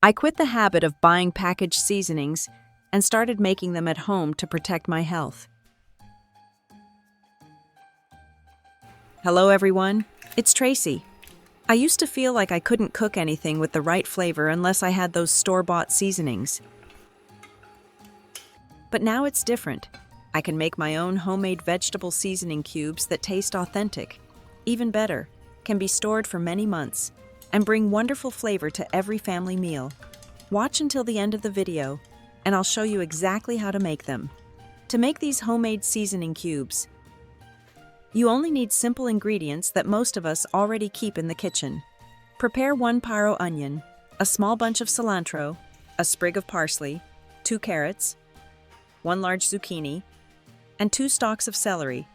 I quit the habit of buying packaged seasonings and started making them at home to protect my health. Hello everyone, it's Tracy. I used to feel like I couldn't cook anything with the right flavor unless I had those store-bought seasonings. But now it's different. I can make my own homemade vegetable seasoning cubes that taste authentic. Even better, can be stored for many months and bring wonderful flavor to every family meal. Watch until the end of the video, and I'll show you exactly how to make them. To make these homemade seasoning cubes, you only need simple ingredients that most of us already keep in the kitchen. Prepare 1 pyro onion, a small bunch of cilantro, a sprig of parsley, 2 carrots, 1 large zucchini, and 2 stalks of celery.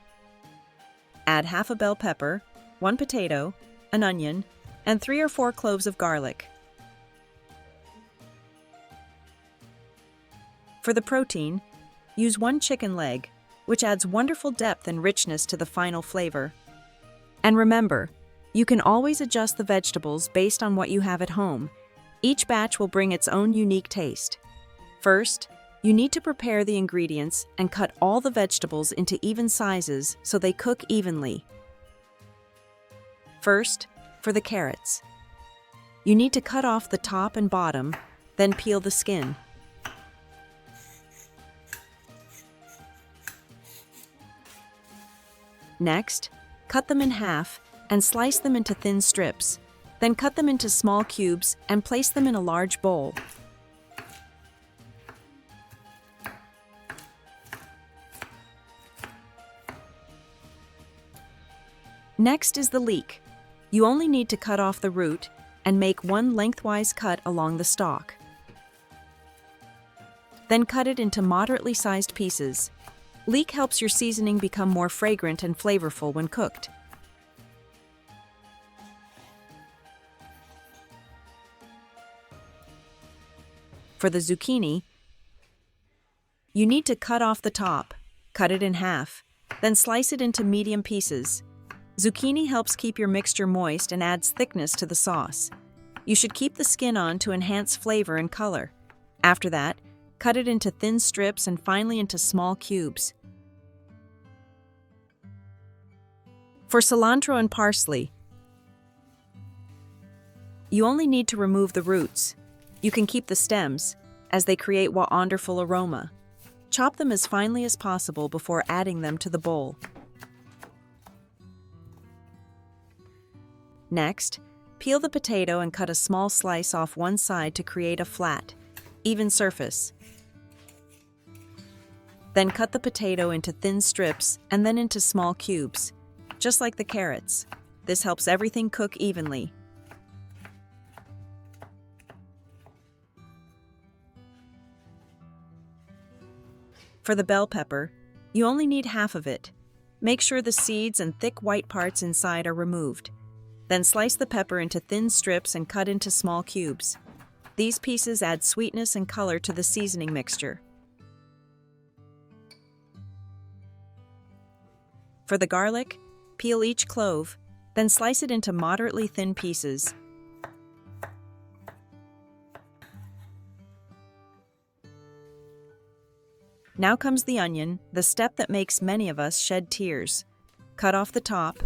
Add half a bell pepper, 1 potato, an onion, and 3 or 4 cloves of garlic. For the protein, use 1 chicken leg, which adds wonderful depth and richness to the final flavor. And remember, you can always adjust the vegetables based on what you have at home. Each batch will bring its own unique taste. First, you need to prepare the ingredients and cut all the vegetables into even sizes so they cook evenly. First, for the carrots. You need to cut off the top and bottom, then peel the skin. Next, cut them in half and slice them into thin strips. Then cut them into small cubes and place them in a large bowl. Next is the leek. You only need to cut off the root and make 1 lengthwise cut along the stalk. Then cut it into moderately sized pieces. Leek helps your seasoning become more fragrant and flavorful when cooked. For the zucchini, you need to cut off the top, cut it in half, then slice it into medium pieces. Zucchini helps keep your mixture moist and adds thickness to the sauce. You should keep the skin on to enhance flavor and color. After that, cut it into thin strips and finally into small cubes. For cilantro and parsley, you only need to remove the roots. You can keep the stems, as they create a wonderful aroma. Chop them as finely as possible before adding them to the bowl. Next, peel the potato and cut a small slice off one side to create a flat, even surface. Then cut the potato into thin strips and then into small cubes, just like the carrots. This helps everything cook evenly. For the bell pepper, you only need half of it. Make sure the seeds and thick white parts inside are removed. Then slice the pepper into thin strips and cut into small cubes. These pieces add sweetness and color to the seasoning mixture. For the garlic, peel each clove, then slice it into moderately thin pieces. Now comes the onion, the step that makes many of us shed tears. Cut off the top,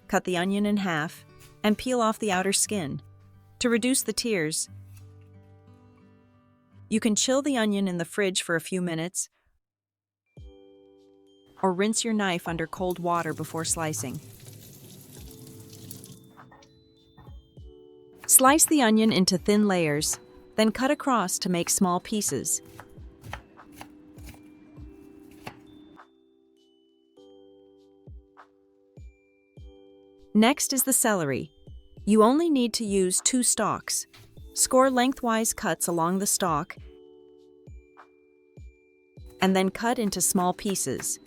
cut the onion in half, and peel off the outer skin. To reduce the tears, you can chill the onion in the fridge for a few minutes, or rinse your knife under cold water before slicing. Slice the onion into thin layers, then cut across to make small pieces. Next is the celery. You only need to use 2 stalks. Score lengthwise cuts along the stalk and then cut into small pieces.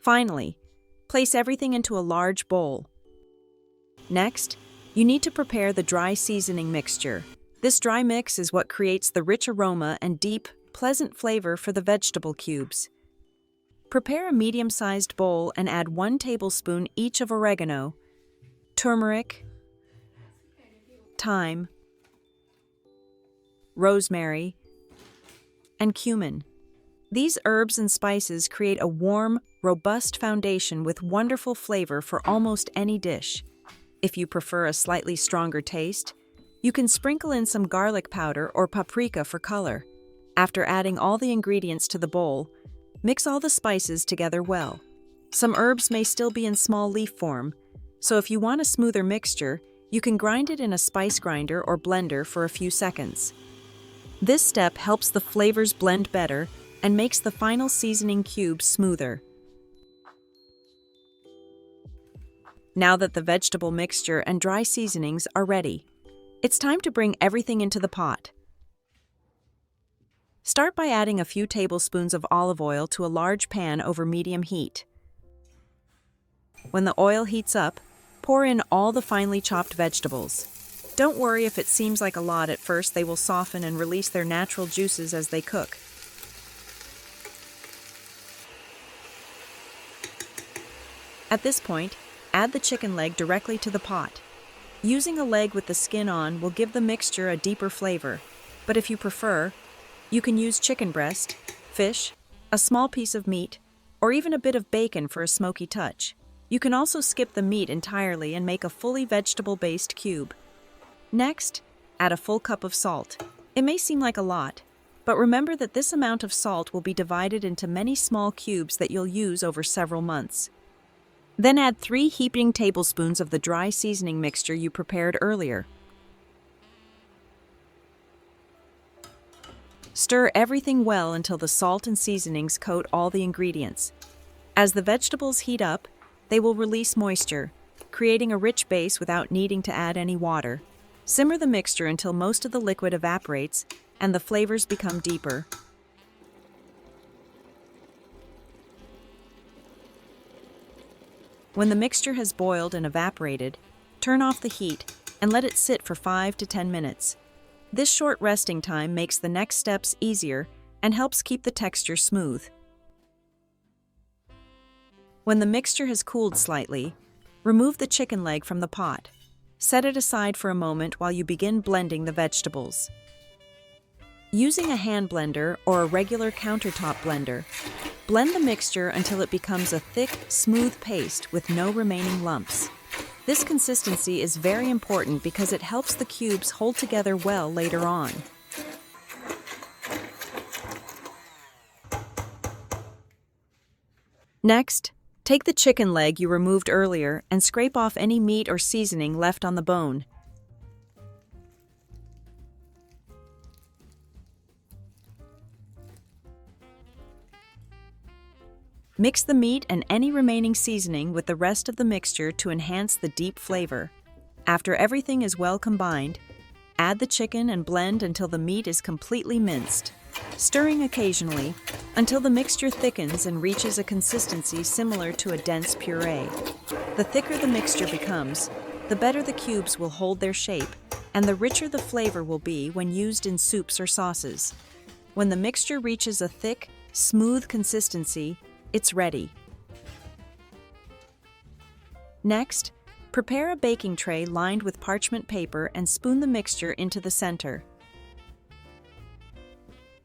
Finally, place everything into a large bowl. Next, you need to prepare the dry seasoning mixture. This dry mix is what creates the rich aroma and deep, pleasant flavor for the vegetable cubes. Prepare a medium-sized bowl and add 1 tablespoon each of oregano, turmeric, thyme, rosemary, and cumin. These herbs and spices create a warm, robust foundation with wonderful flavor for almost any dish. If you prefer a slightly stronger taste, you can sprinkle in some garlic powder or paprika for color. After adding all the ingredients to the bowl, mix all the spices together well. Some herbs may still be in small leaf form, so if you want a smoother mixture, you can grind it in a spice grinder or blender for a few seconds. This step helps the flavors blend better and makes the final seasoning cubes smoother. Now that the vegetable mixture and dry seasonings are ready, it's time to bring everything into the pot. Start by adding a few tablespoons of olive oil to a large pan over medium heat. When the oil heats up, pour in all the finely chopped vegetables. Don't worry if it seems like a lot at first, they will soften and release their natural juices as they cook. At this point, add the chicken leg directly to the pot. Using a leg with the skin on will give the mixture a deeper flavor, but if you prefer, you can use chicken breast, fish, a small piece of meat, or even a bit of bacon for a smoky touch. You can also skip the meat entirely and make a fully vegetable-based cube. Next, add a full cup of salt. It may seem like a lot, but remember that this amount of salt will be divided into many small cubes that you'll use over several months. Then add 3 heaping tablespoons of the dry seasoning mixture you prepared earlier. Stir everything well until the salt and seasonings coat all the ingredients. As the vegetables heat up, they will release moisture, creating a rich base without needing to add any water. Simmer the mixture until most of the liquid evaporates and the flavors become deeper. When the mixture has boiled and evaporated, turn off the heat and let it sit for 5 to 10 minutes. This short resting time makes the next steps easier and helps keep the texture smooth. When the mixture has cooled slightly, remove the chicken leg from the pot. Set it aside for a moment while you begin blending the vegetables. Using a hand blender or a regular countertop blender, blend the mixture until it becomes a thick, smooth paste with no remaining lumps. This consistency is very important because it helps the cubes hold together well later on. Next, take the chicken leg you removed earlier and scrape off any meat or seasoning left on the bone. Mix the meat and any remaining seasoning with the rest of the mixture to enhance the deep flavor. After everything is well combined, add the chicken and blend until the meat is completely minced, stirring occasionally until the mixture thickens and reaches a consistency similar to a dense puree. The thicker the mixture becomes, the better the cubes will hold their shape, and the richer the flavor will be when used in soups or sauces. When the mixture reaches a thick, smooth consistency, it's ready. Next, prepare a baking tray lined with parchment paper and spoon the mixture into the center.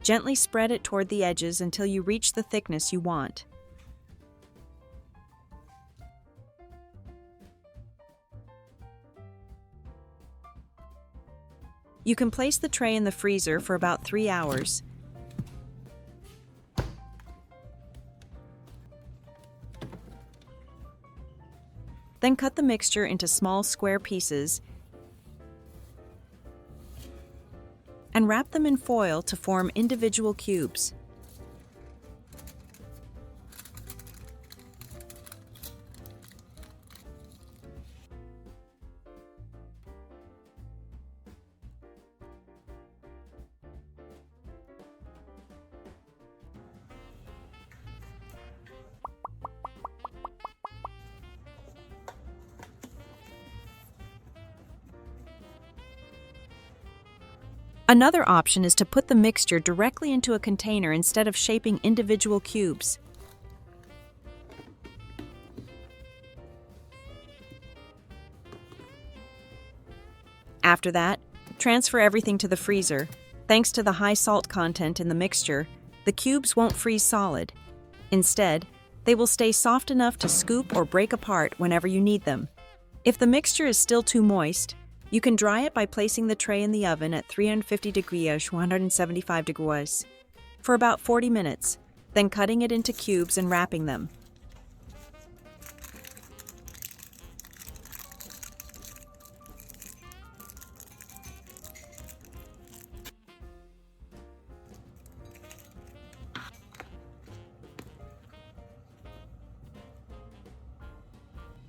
Gently spread it toward the edges until you reach the thickness you want. You can place the tray in the freezer for about 3 hours. Then cut the mixture into small square pieces and wrap them in foil to form individual cubes. Another option is to put the mixture directly into a container instead of shaping individual cubes. After that, transfer everything to the freezer. Thanks to the high salt content in the mixture, the cubes won't freeze solid. Instead, they will stay soft enough to scoop or break apart whenever you need them. If the mixture is still too moist, you can dry it by placing the tray in the oven at 350 degrees, 175 degrees, for about 40 minutes, then cutting it into cubes and wrapping them.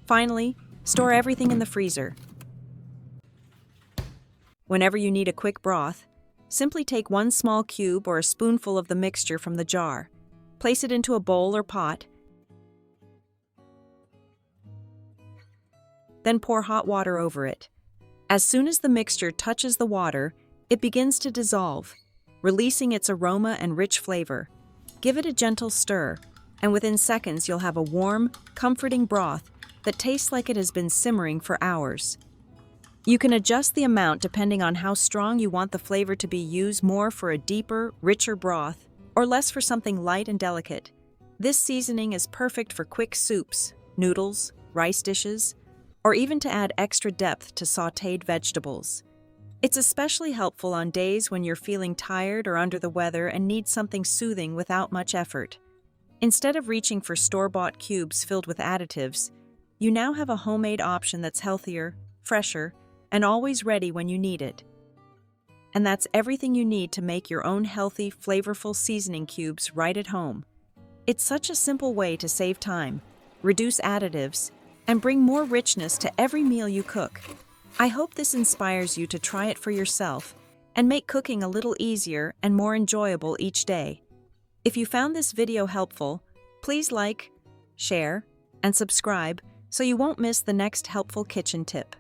Finally, store everything in the freezer. Whenever you need a quick broth, simply take one small cube or a spoonful of the mixture from the jar, place it into a bowl or pot, then pour hot water over it. As soon as the mixture touches the water, it begins to dissolve, releasing its aroma and rich flavor. Give it a gentle stir, and within seconds you'll have a warm, comforting broth that tastes like it has been simmering for hours. You can adjust the amount depending on how strong you want the flavor to be. Use more for a deeper, richer broth, or less for something light and delicate. This seasoning is perfect for quick soups, noodles, rice dishes, or even to add extra depth to sautéed vegetables. It's especially helpful on days when you're feeling tired or under the weather and need something soothing without much effort. Instead of reaching for store-bought cubes filled with additives, you now have a homemade option that's healthier, fresher, and always ready when you need it. And that's everything you need to make your own healthy, flavorful seasoning cubes right at home. It's such a simple way to save time, reduce additives, and bring more richness to every meal you cook. I hope this inspires you to try it for yourself and make cooking a little easier and more enjoyable each day. If you found this video helpful, please like, share, and subscribe so you won't miss the next helpful kitchen tip.